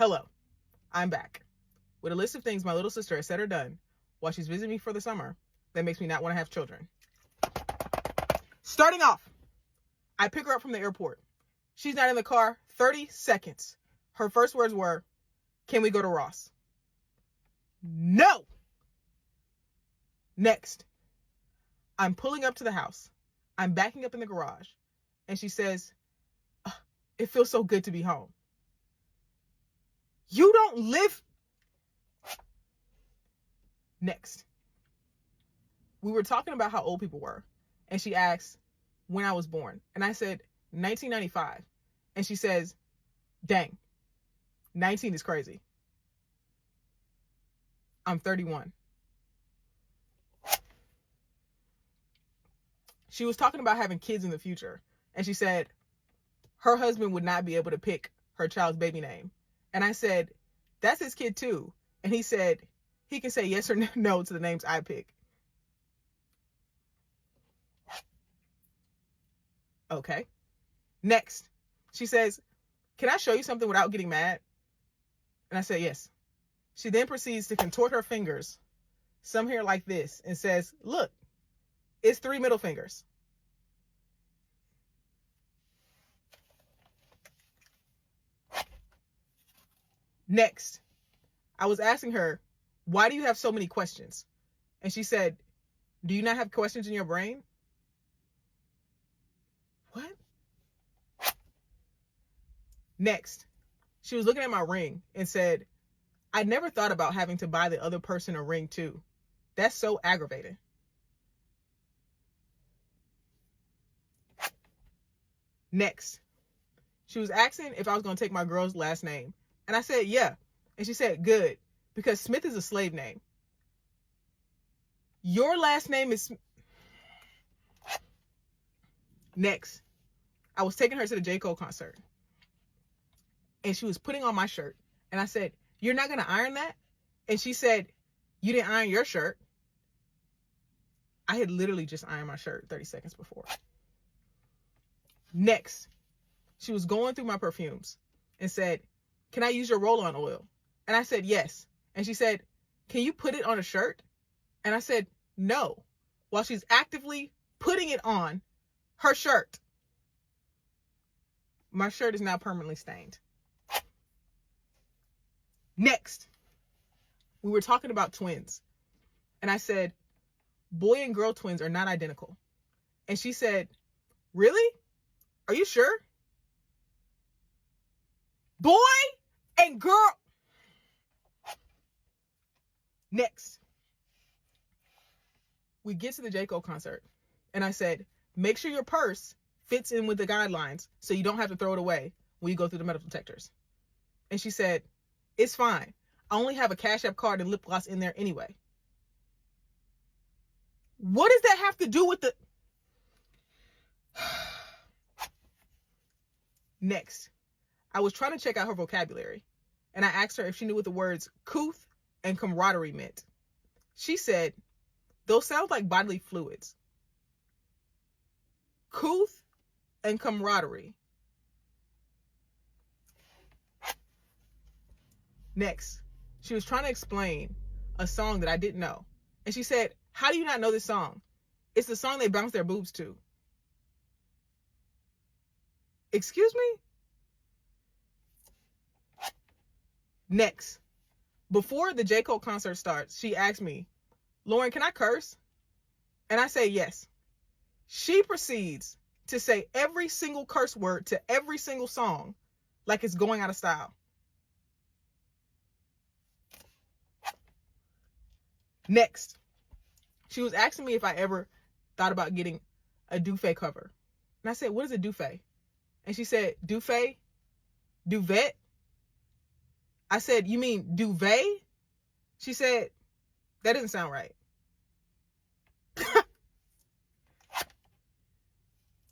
Hello, I'm back with a list of things my little sister has said or done while she's visiting me for the summer that makes me not want to have children. Starting off, I pick her up from the airport. She's not in the car 30 seconds. Her first words were, "Can we go to Ross?" No! Next, I'm pulling up to the house. I'm backing up in the garage. And she says, "It feels so good to be home." You don't live. Next, we were talking about how old people were. And she asked when I was born. And I said, 1995. And she says, dang, 19 is crazy. I'm 31. She was talking about having kids in the future. And she said her husband would not be able to pick her child's baby name. And I said, that's his kid too. And he said he can say yes or no to the names I pick. Okay. Next, she says, can I show you something without getting mad? And I said, yes. She then proceeds to contort her fingers, some here like this, and says, look, it's 3 middle fingers. Next, I was asking her, why do you have so many questions? And she said, do you not have questions in your brain? What? Next, she was looking at my ring and said, I never thought about having to buy the other person a ring too. That's so aggravating. Next, she was asking if I was going to take my girl's last name. And I said, yeah. And she said, good, because Smith is a slave name. Your last name is... Next, I was taking her to the J. Cole concert. And she was putting on my shirt. And I said, you're not going to iron that? And she said, you didn't iron your shirt. I had literally just ironed my shirt 30 seconds before. Next, she was going through my perfumes and said, can I use your roll-on oil? And I said, yes. And she said, can you put it on a shirt? And I said, no, while she's actively putting it on her shirt. My shirt is now permanently stained. Next, we were talking about twins. And I said, boy and girl twins are not identical. And she said, really? Are you sure? Boy and girl. Next, we get to the J. Cole concert. And I said, make sure your purse fits in with the guidelines so you don't have to throw it away when you go through the metal detectors. And she said, it's fine. I only have a Cash App card and lip gloss in there anyway. What does that have to do with the... Next, I was trying to check out her vocabulary, and I asked her if she knew what the words couth and camaraderie meant. She said, those sound like bodily fluids. Couth and camaraderie. Next, she was trying to explain a song that I didn't know. And she said, how do you not know this song? It's the song they bounce their boobs to. Excuse me? Next, before the J. Cole concert starts, she asked me, Lauren, can I curse? And I say yes. She proceeds to say every single curse word to every single song like it's going out of style. Next, she was asking me if I ever thought about getting a duvet cover. And I said, what is a duvet? And she said, duvet? Duvet? I said, you mean duvet? She said, that doesn't sound right.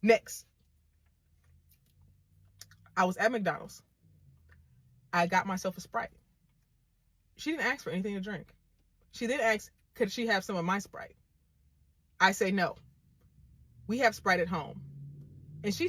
Next, I was at McDonald's. I got myself a Sprite. She didn't ask for anything to drink. She then asked, could she have some of my Sprite? I say no. We have Sprite at home. And she said,